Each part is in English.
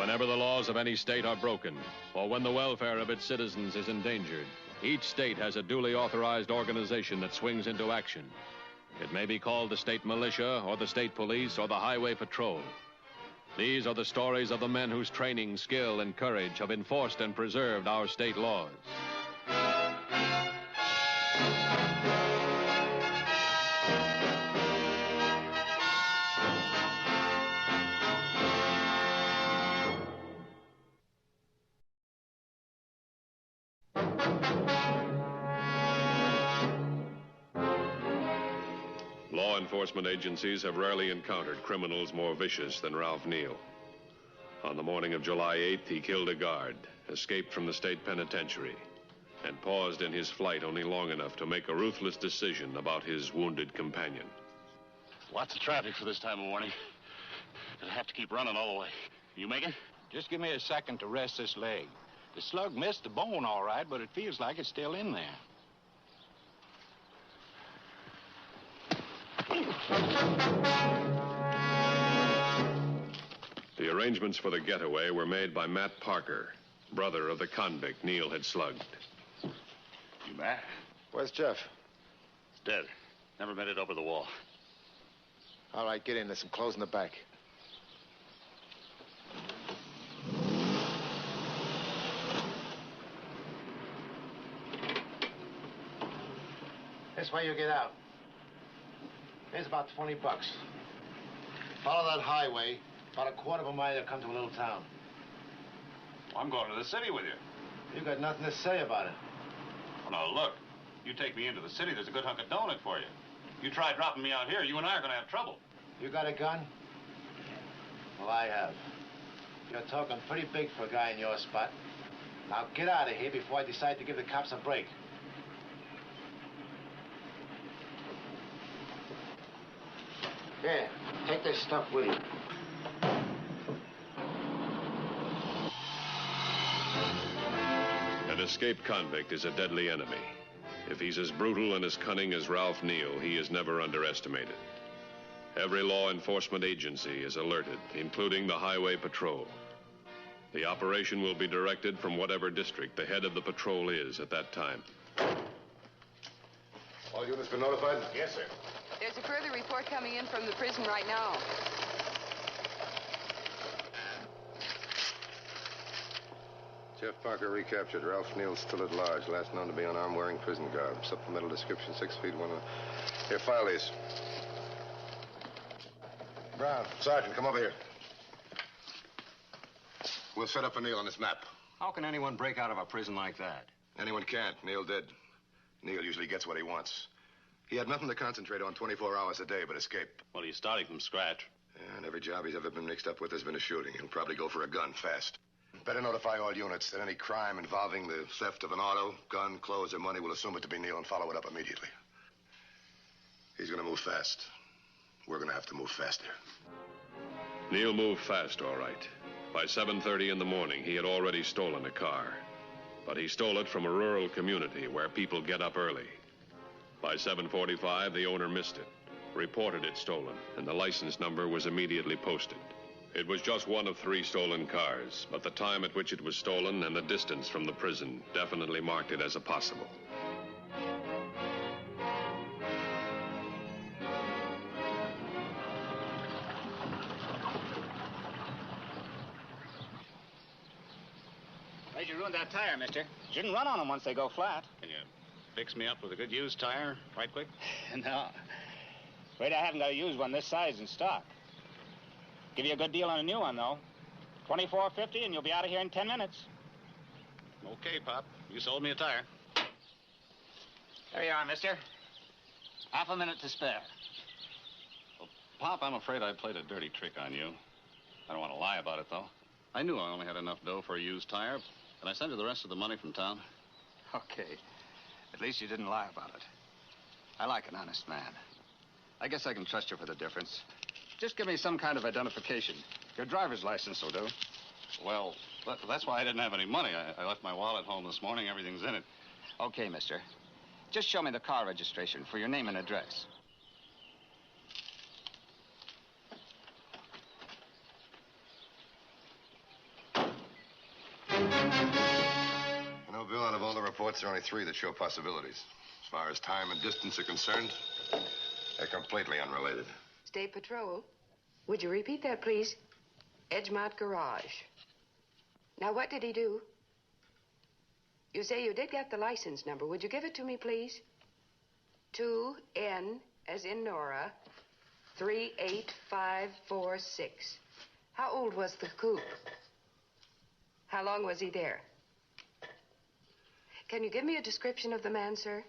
Whenever the laws of any state are broken, or when the welfare of its citizens is endangered, each state has a duly authorized organization that swings into action. It may be called the state militia, or the state police, or the highway patrol. These are the stories of the men whose training, skill, and courage have enforced and preserved our state laws. Law enforcement agencies have rarely encountered criminals more vicious than Ralph Neal. On the morning of July 8th, he killed a guard, escaped from the state penitentiary, and paused in his flight only long enough to make a ruthless decision about his wounded companion. Lots of traffic for this time of morning. Gonna have to keep running all the way. You make it? Just give me a second to rest this leg. The slug missed the bone all right, but it feels like it's still in there. The arrangements for the getaway were made by Matt Parker, brother of the convict Neal had slugged. You Matt? Where's Jeff? He's dead. Never made it over the wall. All right, get in. There's some clothes in the back. This way you get out. Here's about $20. Follow that highway. About a quarter of a mile, you'll come to a little town. I'm going to the city with you. You got nothing to say about it. Well, now, look. You take me into the city, there's a good hunk of donut for you. You try dropping me out here, you and I are going to have trouble. You got a gun? Well, I have. You're talking pretty big for a guy in your spot. Now, get out of here before I decide to give the cops a break. Here, take this stuff with you. An escaped convict is a deadly enemy. If he's as brutal and as cunning as Ralph Neal, he is never underestimated. Every law enforcement agency is alerted, including the highway patrol. The operation will be directed from whatever district the head of the patrol is at that time. All units been notified? Yes, sir. There's a further report coming in from the prison right now. Jeff Parker recaptured. Ralph Neal still at large. Last known to be unarmed, wearing prison garb. Supplemental description, 6 feet, 1... Here, file these. Brown, Sergeant, come over here. We'll set up a Neal on this map. How can anyone break out of a prison like that? Anyone can't. Neal did. Neal usually gets what he wants. He had nothing to concentrate on 24 hours a day but escape. Well, he's starting from scratch. Yeah, and every job he's ever been mixed up with has been a shooting. He'll probably go for a gun fast. Better notify all units that any crime involving the theft of an auto, gun, clothes, or money will assume it to be Neal and follow it up immediately. He's gonna move fast. We're gonna have to move faster. Neal moved fast, all right. By 7:30 in the morning, he had already stolen a car. But he stole it from a rural community where people get up early. By 7:45, the owner missed it, reported it stolen, and the license number was immediately posted. It was just one of 3 stolen cars, but the time at which it was stolen and the distance from the prison definitely marked it as a possible. Why'd you ruin that tire, mister? Shouldn't run on them once they go flat. Can you fix me up with a good used tire right quick? No. Afraid I haven't got a used one this size in stock. Give you a good deal on a new one, though. $24.50, and you'll be out of here in 10 minutes. Okay, Pop. You sold me a tire. There you are, mister. Half a minute to spare. Well, Pop, I'm afraid I played a dirty trick on you. I don't want to lie about it, though. I knew I only had enough dough for a used tire, and I sent you the rest of the money from town. Okay. At least you didn't lie about it. I like an honest man. I guess I can trust you for the difference. Just give me some kind of identification. Your driver's license will do. Well, that's why I didn't have any money. I left my wallet home this morning. Everything's in it. Okay, mister. Just show me the car registration for your name and address. reports, there are only 3 that show possibilities. As far as time and distance are concerned, they're completely unrelated. State Patrol. Would you repeat that, please? Edgemont Garage. Now, what did he do? You say you did get the license number. Would you give it to me, please? 2N, as in Nora, 38546. How old was the coupe? How long was he there? Can you give me a description of the man, sir?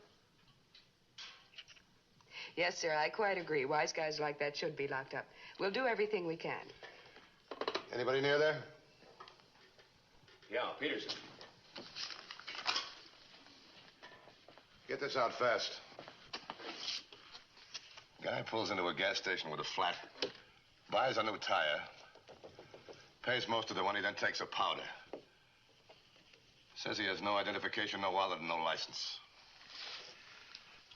Yes, sir, I quite agree. Wise guys like that should be locked up. We'll do everything we can. Anybody near there? Yeah, Peterson. Get this out fast. Guy pulls into a gas station with a flat, buys a new tire, pays most of the money, then takes a powder. Says he has no identification, no wallet, and no license.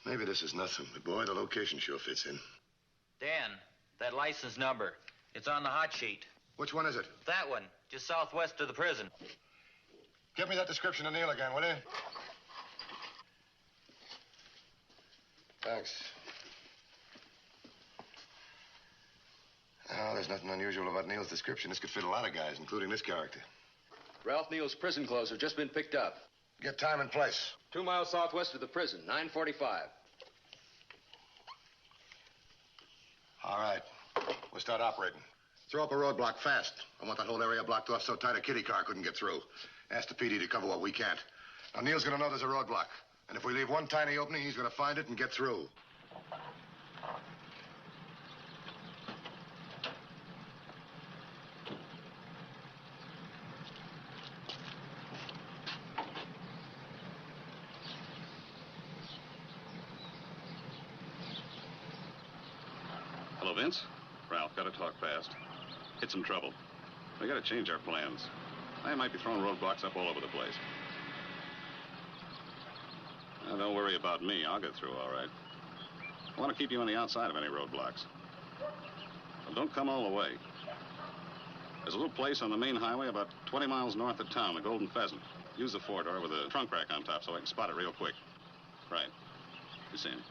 Maybe this is nothing, but boy, the location sure fits in. Dan, that license number. It's on the hot sheet. Which one is it? That one, just southwest of the prison. Give me that description of Neil again, will you? Thanks. Oh, there's nothing unusual about Neil's description. This could fit a lot of guys, including this character. Ralph Neal's prison clothes have just been picked up. Get time and place. 2 miles southwest of the prison, 9:45. All right. We'll start operating. Throw up a roadblock fast. I want that whole area blocked off so tight a kiddie car couldn't get through. Ask the PD to cover what we can't. Now, Neil's gonna know there's a roadblock. And if we leave one tiny opening, he's gonna find it and get through. Hello, Vince. Ralph, gotta talk fast. Hit some trouble. We gotta change our plans. I might be throwing roadblocks up all over the place. Now, don't worry about me. I'll get through all right. I want to keep you on the outside of any roadblocks. But don't come all the way. There's a little place on the main highway about 20 miles north of town, the Golden Pheasant. Use the four-door with a trunk rack on top so I can spot it real quick. Right. You see him.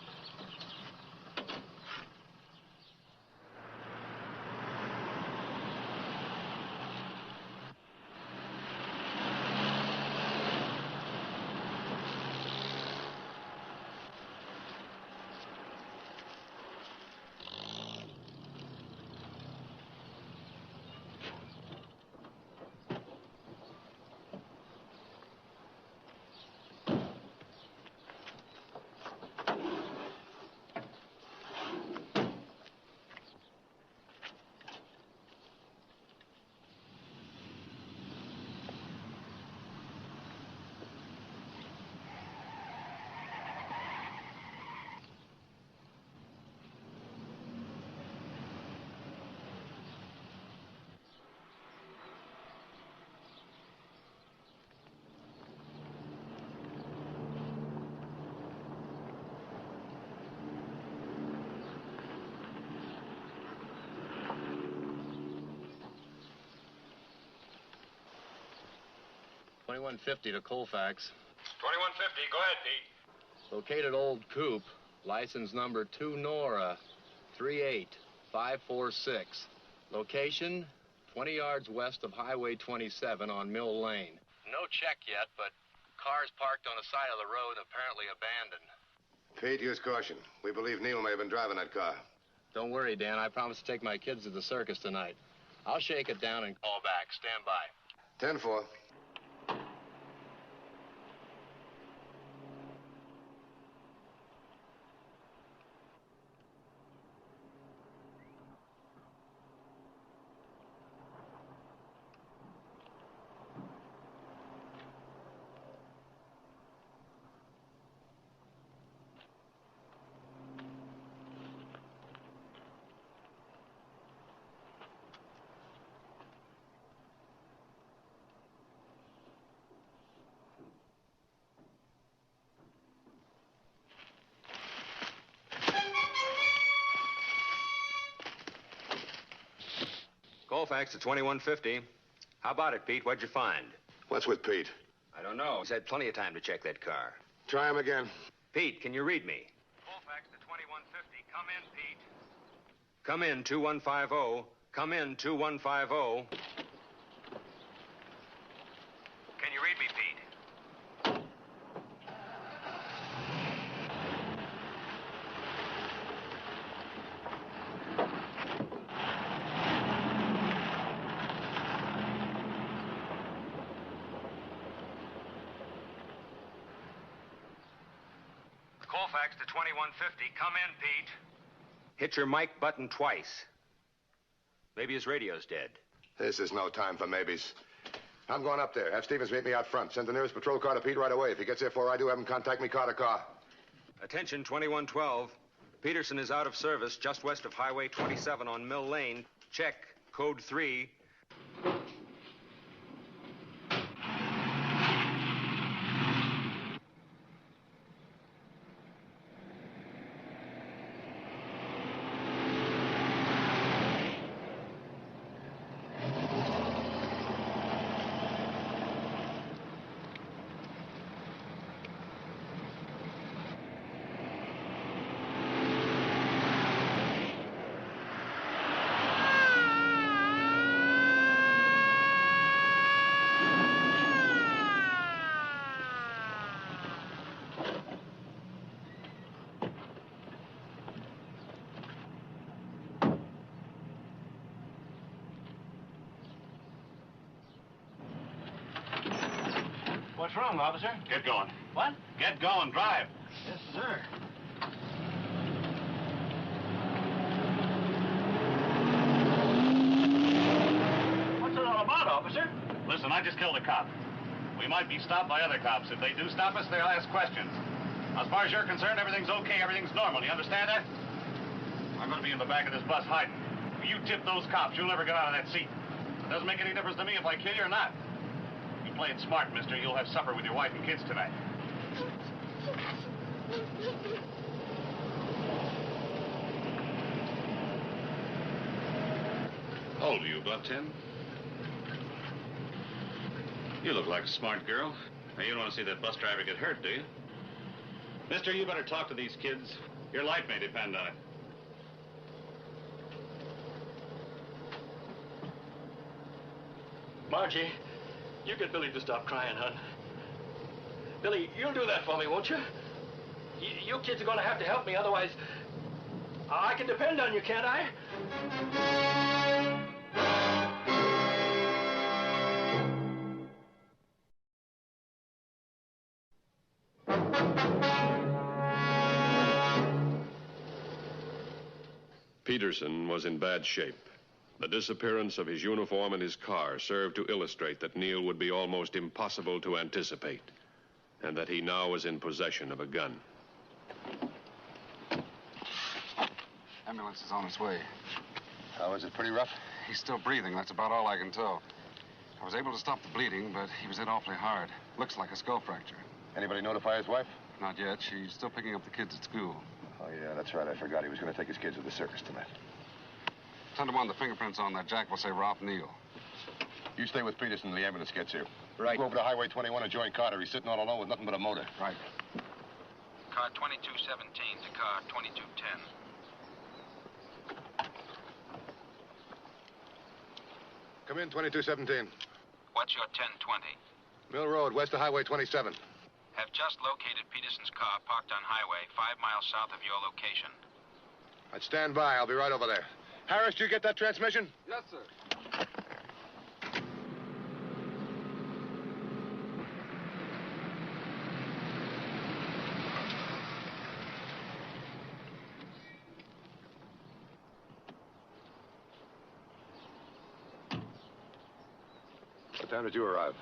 $21.50 to Colfax. $21.50. Go ahead, Pete. Located old coupe. License number 2 Nora, 38546. Location, 20 yards west of Highway 27 on Mill Lane. No check yet, but cars parked on the side of the road, apparently abandoned. Pete, use caution. We believe Neil may have been driving that car. Don't worry, Dan. I promised to take my kids to the circus tonight. I'll shake it down and call back. Stand by. 10-4. Colfax to 2150. How about it, Pete? What'd you find? What's with Pete? I I don't know. He's had plenty of time to check that car. Try him again. Pete, can you read me? Colfax to 2150. Come in, Pete. Come in, 2150. Come in, 2150. Can you read me, Pete? Colfax to 2150. Come in, Pete. Hit your mic button twice. Maybe his radio's dead. This is no time for maybes. I'm going up there. Have Stevens meet me out front. Send the nearest patrol car to Pete right away. If he gets there before I do, have him contact me car to car. Attention, 2112. Peterson is out of service just west of Highway 27 on Mill Lane. Check. Code 3. What's wrong, officer? Get going. What? Get going. Drive. Yes, sir. What's it all about, officer? Listen, I just killed a cop. We might be stopped by other cops. If they do stop us, they'll ask questions. As far as you're concerned, everything's okay. Everything's normal. You understand that? I'm going to be in the back of this bus hiding. If you tip those cops, you'll never get out of that seat. It doesn't make any difference to me if I kill you or not. If you play it smart, mister, you'll have supper with your wife and kids tonight. How old are you, about 10? You look like a smart girl. Now, you don't want to see that bus driver get hurt, do you? Mister, you better talk to these kids. Your life may depend on it. Margie, you get Billy to stop crying, hon. Billy, you'll do that for me, won't you? You kids are going to have to help me, otherwise I can depend on you, can't I? Peterson was in bad shape. The disappearance of his uniform and his car served to illustrate that Neil would be almost impossible to anticipate, and that he now was in possession of a gun. Ambulance is on its way. How is it? Pretty rough? He's still breathing. That's about all I can tell. I was able to stop the bleeding, but he was hit awfully hard. Looks like a skull fracture. Anybody notify his wife? Not yet. She's still picking up the kids at school. Oh, yeah, that's right. I forgot he was going to take his kids to the circus tonight. 10 to 1, the fingerprints on that jack will say Ralph Neal. You stay with Peterson till the ambulance gets here. Right. Go over to Highway 21 and join Carter. He's sitting all alone with nothing but a motor. Right. Car 2217 to car 2210. Come in, 2217. What's your 1020? Mill Road, west of Highway 27. Have just located Peterson's car parked on highway 5 miles south of your location. I'd stand by. I'll be right over there. Harris, did you get that transmission? Yes, sir. What time did you arrive?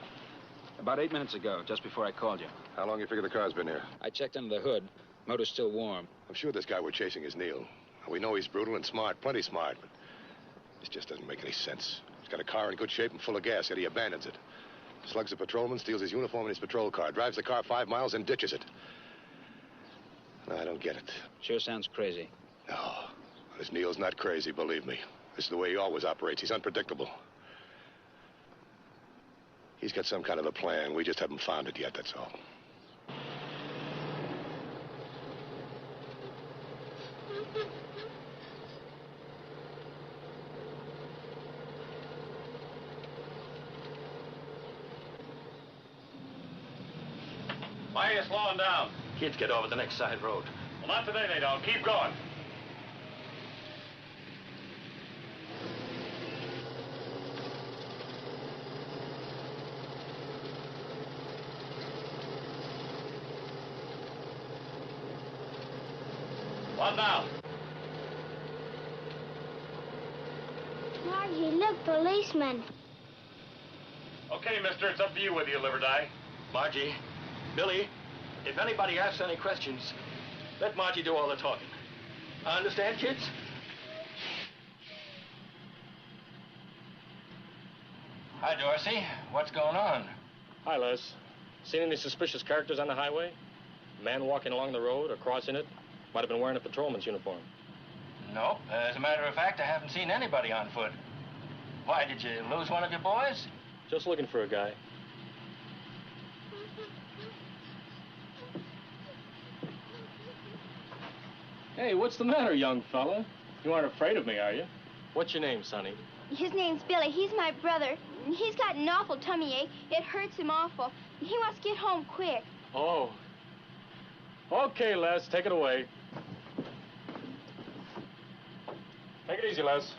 About 8 minutes ago, just before I called you. How long you figure the car's been here? I checked under the hood. Motor's still warm. I'm sure this guy we're chasing is Neil. We know he's brutal and smart, plenty smart, but this just doesn't make any sense. He's got a car in good shape and full of gas, yet he abandons it. Slugs a patrolman, steals his uniform and his patrol car, drives the car 5 miles and ditches it. I don't get it. Sure sounds crazy. No, this Neil's not crazy, believe me. This is the way he always operates. He's unpredictable. He's got some kind of a plan. We just haven't found it yet, that's all. Why are you slowing down? Kids get over the next side road. Well, not today they don't. Keep going. What now? Margie, look, policeman. Okay, mister, it's up to you whether you live or die. Margie, Billy, if anybody asks any questions, let Margie do all the talking. Understand, kids? Hi, Dorsey. What's going on? Hi, Les. Seen any suspicious characters on the highway? A man walking along the road or crossing it? Might have been wearing a patrolman's uniform. Nope. As a matter of fact, I haven't seen anybody on foot. Why, did you lose one of your boys? Just looking for a guy. Hey, what's the matter, young fella? You aren't afraid of me, are you? What's your name, Sonny? His name's Billy. He's my brother. He's got an awful tummy ache. It hurts him awful. He wants to get home quick. Oh. Okay, Les, take it away. Take it easy, Les.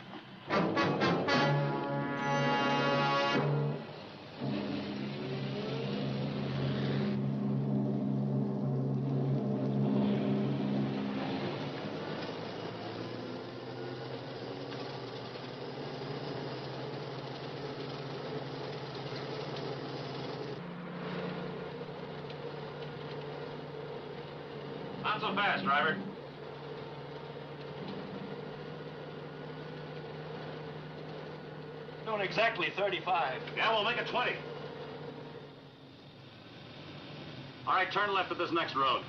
Not so fast, driver. Not exactly 35. Yeah, we'll make it 20. All right, turn left at this next road.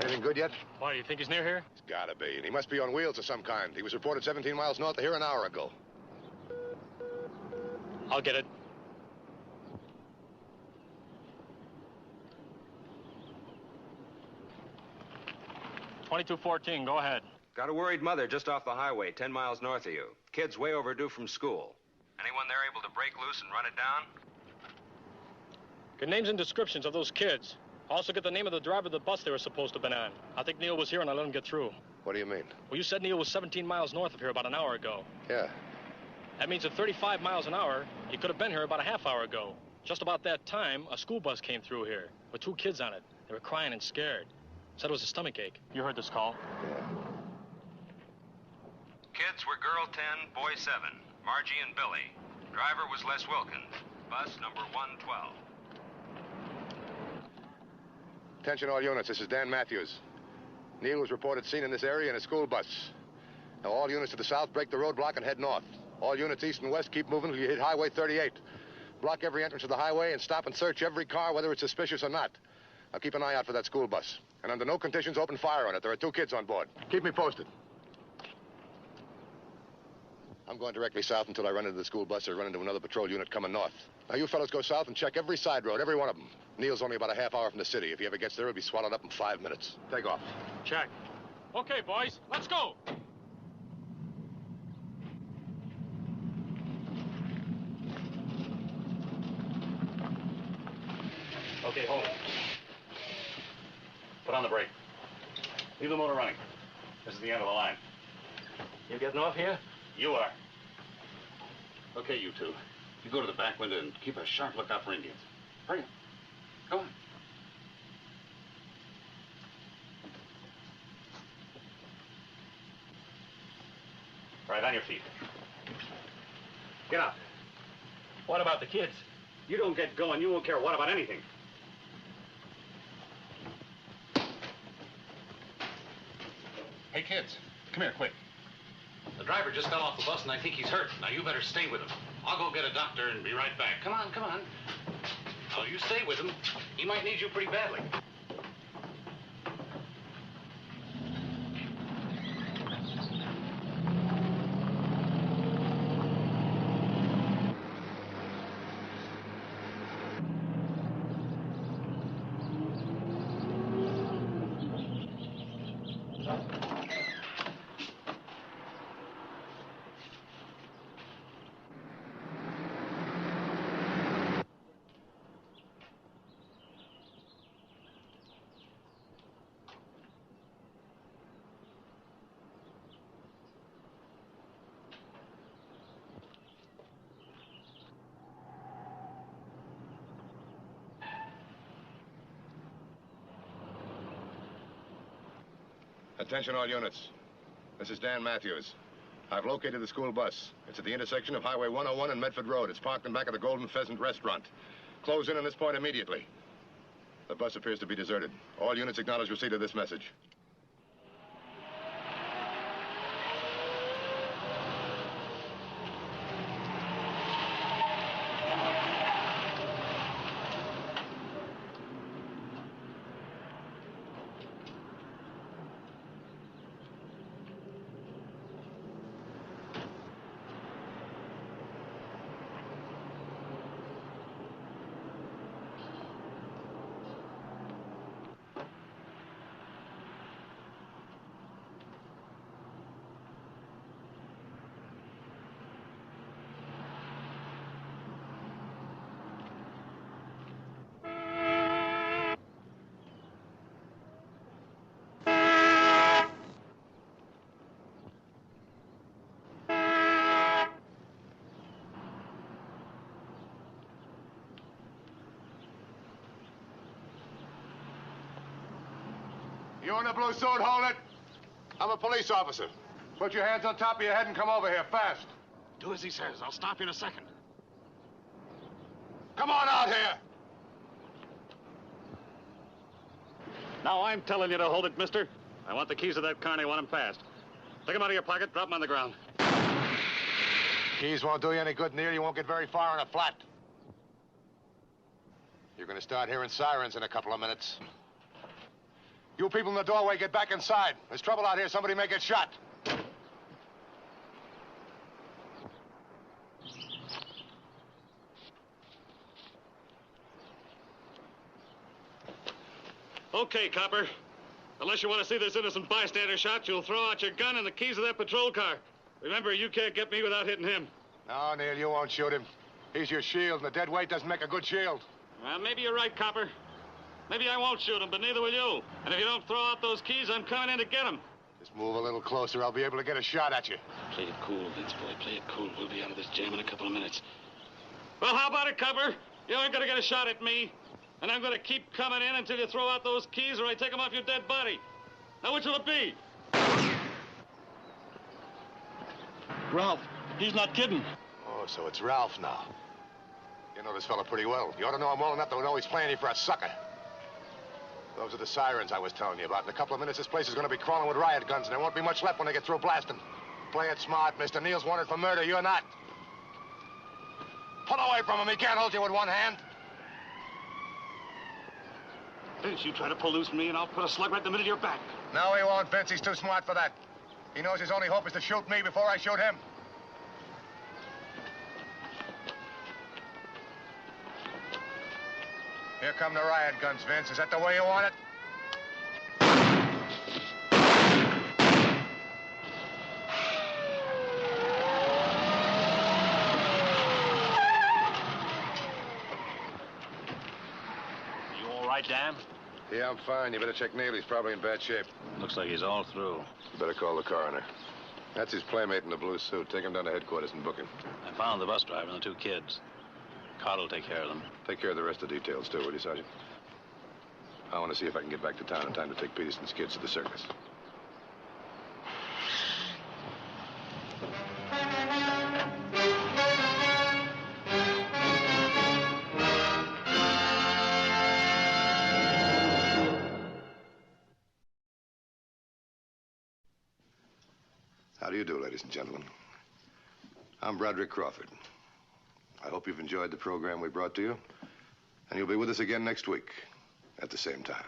Anything good yet? Why, do you think he's near here? He's gotta be. And he must be on wheels of some kind. He was reported 17 miles north of here an hour ago. I'll get it. .2214, go ahead. Got a worried mother just off the highway, 10 miles north of you. Kid's way overdue from school. Anyone there able to break loose and run it down? Get names and descriptions of those kids. Also get the name of the driver of the bus they were supposed to have been on. I think Neil was here and I let him get through. What do you mean? Well, you said Neil was 17 miles north of here about an hour ago. Yeah. That means at 35 miles an hour, he could have been here about a half hour ago. Just about that time, a school bus came through here with 2 kids on it. They were crying and scared. Said it was a stomachache. You heard this call? Yeah. Kids were girl 10, boy 7. Margie and Billy. Driver was Les Wilkins. Bus number 112. Attention all units, this is Dan Mathews. Neil was reported seen in this area in a school bus. Now all units to the south break the roadblock and head north. All units east and west keep moving until you hit Highway 38. Block every entrance to the highway and stop and search every car, whether it's suspicious or not. Now keep an eye out for that school bus. And under no conditions open fire on it. There are 2 kids on board. Keep me posted. I'm going directly south until I run into the school bus or run into another patrol unit coming north. Now you fellas go south and check every side road, every one of them. Neil's only about a half hour from the city. If he ever gets there, he'll be swallowed up in 5 minutes. Take off. Check. Okay, boys, let's go. Okay, hold it. Put on the brake. Leave the motor running. This is the end of the line. You getting off here? You are. Okay, you two. You go to the back window and keep a sharp lookout for Indians. Hurry up. Go on. right, on your feet. Get up. What about the kids? You don't get going, you won't care what about anything. Hey, kids, come here, quick. The driver just fell off the bus and I think he's hurt. Now you better stay with him. I'll go get a doctor and be right back. Come on, come on. Oh, you stay with him. He might need you pretty badly. Attention all units. This is Dan Mathews. I've located the school bus. It's at the intersection of Highway 101 and Medford Road. It's parked in back of the Golden Pheasant restaurant. Close in on this point immediately. The bus appears to be deserted. All units acknowledge receipt of this message. You in the blue suit, hold it. I'm a police officer. Put your hands on top of your head and come over here, fast. Do as he says. I'll stop you in a second. Come on out here. Now I'm telling you to hold it, mister. I want the keys of that car and I want them fast. Take them out of your pocket, drop them on the ground. Keys won't do you any good, Neil. You won't get very far in a flat. You're going to start hearing sirens in a couple of minutes. You people in the doorway, get back inside. There's trouble out here. Somebody may get shot. Okay, copper. Unless you want to see this innocent bystander shot, you'll throw out your gun and the keys of that patrol car. Remember, you can't get me without hitting him. No, Neil, you won't shoot him. He's your shield, and the dead weight doesn't make a good shield. Well, maybe you're right, copper. Maybe I won't shoot him, but neither will you. And if you don't throw out those keys, I'm coming in to get them. Just move a little closer. I'll be able to get a shot at you. Play it cool, Vince boy. Play it cool. We'll be out of this jam in a couple of minutes. Well, how about it, copper? You ain't gonna get a shot at me. And I'm gonna keep coming in until you throw out those keys or I take them off your dead body. Now, which will it be? Ralph, he's not kidding. Oh, so it's Ralph now. You know this fella pretty well. You ought to know him well enough to know he's playing you for a sucker. Those are the sirens I was telling you about. In a couple of minutes, this place is going to be crawling with riot guns, and there won't be much left when they get through blasting. Play it smart, mister. Neil's wanted for murder. You're not. Pull away from him. He can't hold you with one hand. Vince, you try to pull loose from me, and I'll put a slug right in the middle of your back. No, he won't, Vince. He's too smart for that. He knows his only hope is to shoot me before I shoot him. Here come the riot guns, Vince. Is that the way you want it? You all right, Dan? Yeah, I'm fine. You better check Neil. He's probably in bad shape. Looks like he's all through. You better call the coroner. That's his playmate in the blue suit. Take him down to headquarters and book him. I found the bus driver and the two kids. Card will take care of them. Take care of the rest of the details, too, will you, Sergeant? I want to see if I can get back to town in time to take Peterson's kids to the circus. How do you do, ladies and gentlemen? I'm Broderick Crawford. I hope you've enjoyed the program we brought to you, and you'll be with us again next week at the same time.